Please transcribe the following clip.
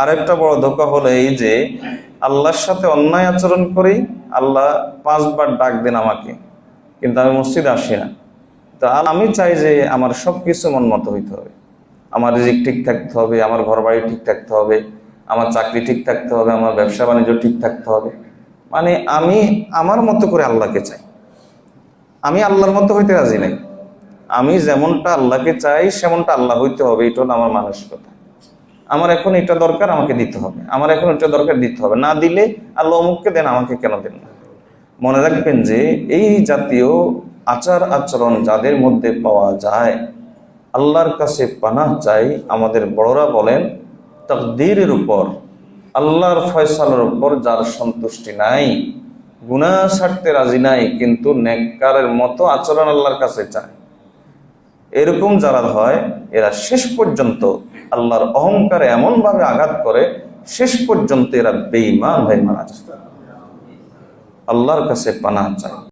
আরেকটা বড় ধোঁকা হলো এই যে আল্লাহর সাথে অন্যায় আচরণ করি, আল্লাহ 5 বার ডাক দেন আমাকে, কিন্তু আমি মসজিদে আসি না। তো আমি চাই যে আমার সবকিছু মন মতো হইতে হবে, আমার রিজিক ঠিক থাকতে হবে, আমার ঘর বাড়ি ঠিক থাকতে হবে, আমার চাকরি ঠিক থাকতে হবে, আমার ব্যবসা বাণিজ্য ঠিক থাকতে হবে। মানে আমি আমার মতো করে আল্লাহকে চাই, আমি আল্লাহর মতো হইতে রাজি নাই। আমি যেমনটা আল্লাহকে চাই সেমনটা আল্লাহ হইতে হবে, এটা হলো আমার মানসিকতা। আমার এখন এটা দরকার, আমাকে দিতে হবে, আমার এখন এটা দরকার, দিতে হবে। না দিলে আল্লাহ অমুককে দেন, আমাকে কেন দেন না? মনে রাখবেন যে এই জাতীয় আচার আচরণ যাদের মধ্যে পাওয়া যায়, আল্লাহর কাছে পানাহ চাই। আমাদের বড়রা বলেন, তাকদীরের উপর, আল্লাহর ফয়সালার উপর যার সন্তুষ্টি নাই, গুনাহ ছাড়তে রাজি নাই, কিন্তু নেককারের মতো আচরণ আল্লাহর কাছে চায়, এরকম যারা হয় এরা শেষ পর্যন্ত আল্লাহর অহংকারে এমন ভাবে আঘাত করে, শেষ পর্যন্ত এরা বেঈমান হয়ে মারা যায়। আল্লাহর কাছে পানাহ চায়।